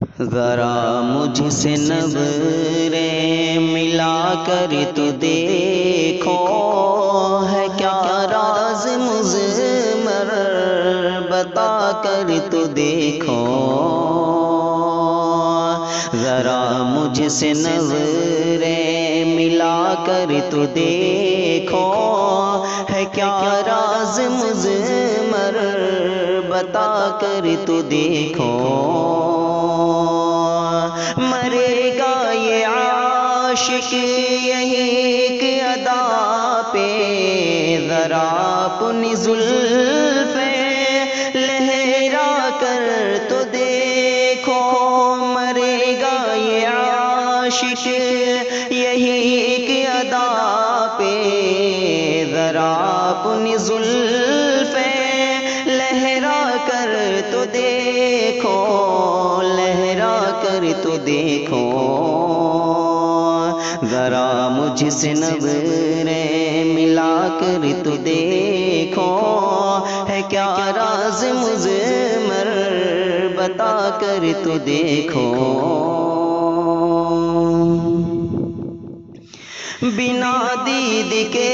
ذرا مجھ سے نظریں ملا کر تو دیکھو، ہے کیا راز مضمر بتا کر تو دیکھو۔ ذرا مجھ سے نظریں ملا کر تو دیکھو، ہے کیا راز مضمر بتا کر تو دیکھو۔ مرے گا یہ عاشق یہی ایک ادا پہ، ذرا اپنی زلفیں لہرا کر تو دیکھو۔ مرے گا یہ عاشق یہی ایک ادا پہ، ذرا اپنی زلفیں لہرا کر تو دیکھو، لہرا کر تو دیکھو۔ ذرا مجھ سے نظریں ملا کر تو دیکھو، ہے کیا راز مضمر بتا کر تو دیکھو۔ بنا دید کے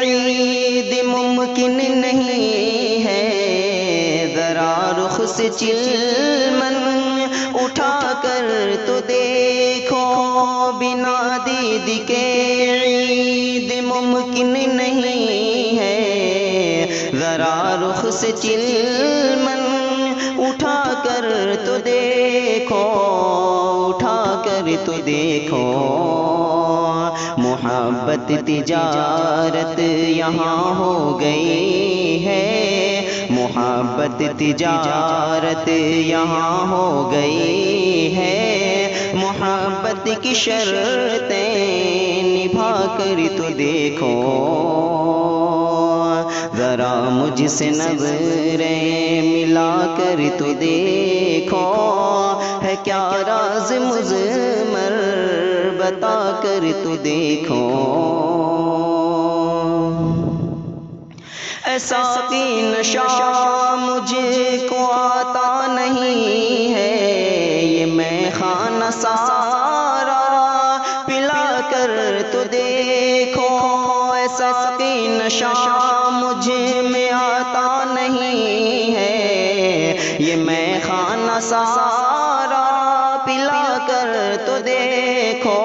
عید ممکن نہیں ہے، ذرا رخ سے چلمن اٹھا کر تو دیکھو۔ بنا دید کے عید ممکن نہیں ہے، ذرا رخ سے چلمن اٹھا کر تو دیکھو، اٹھا کر تو دیکھو۔ محبت تجارت یہاں ہو گئی ہے، محبت تجارت یہاں ہو گئی ہے، محبت کی شرطیں نبھا کر تو دیکھو۔ ذرا مجھ سے نظریں ملا کر تو دیکھو، ہے کیا راز مضمر بتا کر تو دیکھو۔ ایسا کی نشہ مجھے کو آتا نہیں ہے، یہ میں خانہ سارا پلا کر تو دیکھو۔ ایسا کی نشہ مجھے میں آتا نہیں ہے، یہ میں خانہ سارا پلا کر تو دیکھو،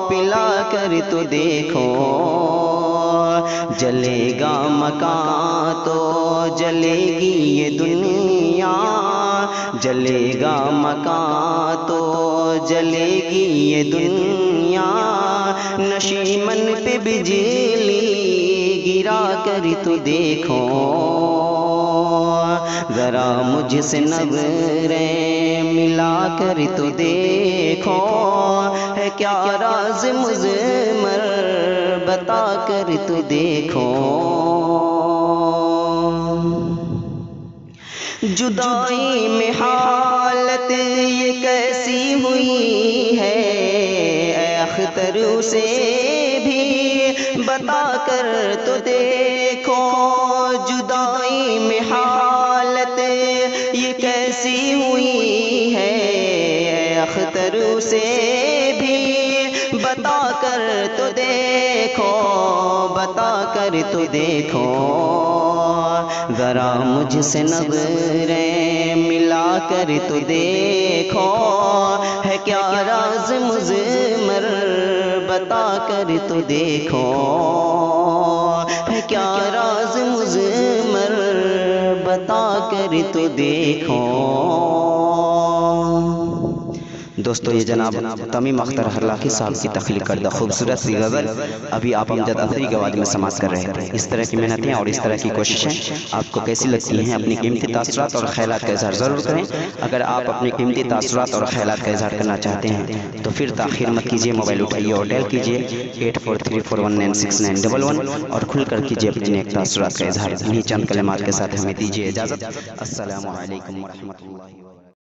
پلا کر تو دیکھو۔ جلے گا مکان تو جلے گی یہ دنیا، جلے گا مکان تو جلے گی یہ دنیا، نشیمن پہ بجلی گرا کر تو دیکھو۔ ذرا مجھ سے نظریں ملا کر تو دیکھو، ہے کیا راز مضمر بتا کر تو دیکھو۔ جدائی میں حالت یہ کیسی ہوئی ہے، اے اختر اسے بھی بتا کر تو دیکھو۔ جدائی میں حالت یہ کیسی ہوئی ہے، اے اختر اسے بھی بتا کر تو دیکھو، بتا کر تو دیکھو۔ ذرا مجھ سے نظریں ملا کر تو دیکھو، ہے کیا راز مضمر بتا کر تو دیکھو، ہے کیا راز مضمر بتا کر تو دیکھو۔ دوستو، یہ جناب تمیم اختر ہرلاکھی صاحب کی تخلیق کردہ خوبصورت سی غزل ابھی آپ امجد اظہری کی آواز میں سماعت کر رہے تھے۔ اس طرح کی محنتیں اور اس طرح کی کوششیں آپ کو کیسی لگتی ہیں، اپنی قیمتی تاثرات اور خیالات کا اظہار ضرور کریں۔ اگر آپ اپنی قیمتی تاثرات اور خیالات کا اظہار کرنا چاہتے ہیں تو پھر تاخیر مت کیجیے، موبائل اٹھائیے اور ڈائل کیجیے 8434196911 اور کھل کر کیجیے اپنے تاثرات کا اظہار۔ انہی چند کلمات کے ساتھ ہمیں دیجیے اجازت۔ السلام علیکم ورحمۃ اللہ وبرکاتہ۔